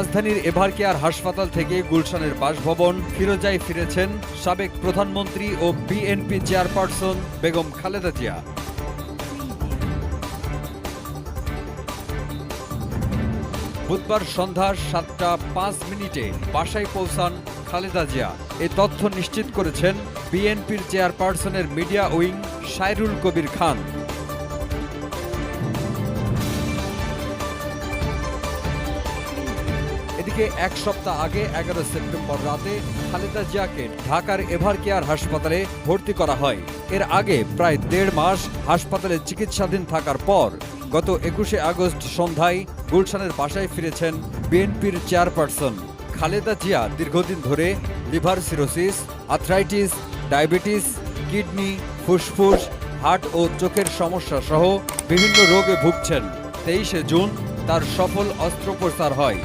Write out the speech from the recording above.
রাজধানীর এভারকেয়ার হাসপাতাল থেকে গুলশানের বাসভবন ফিরোজায় ফিরেছেন সাবেক প্রধানমন্ত্রী ও বিএনপি চেয়ারপারসন বেগম খালেদা জিয়া। বুধবার সন্ধ্যা 7টা 5 মিনিটে বাসায় পৌঁছান খালেদা জিয়া। এ তথ্য নিশ্চিত করেছেন বিএনপির চেয়ারপারসনের মিডিয়া উইং সাইরুল কবির খান। এদিকে এক সপ্তাহ আগে 11 সেপ্টেম্বর রাতে খালেদা জিয়াকে ঢাকার এভারকেয়ার হাসপাতালে ভর্তি করা হয়। এর আগে প্রায় 1.5 মাস হাসপাতালে চিকিৎসাধীন থাকার পর গত 21শে আগস্ট সন্ধ্যায় গুলশানের বাসায় ফিরেছেন বিএনপির চেয়ারপারসন। খালেদা জিয়া দীর্ঘদিন ধরে liver cirrhosis, arthritis, diabetes, kidney, ফুসফুস, হার্ট ও চোখের সমস্যা সহ বিভিন্ন রোগে ভুগছেন। 23শে জুন তার সফল অস্ত্রোপচার হয়।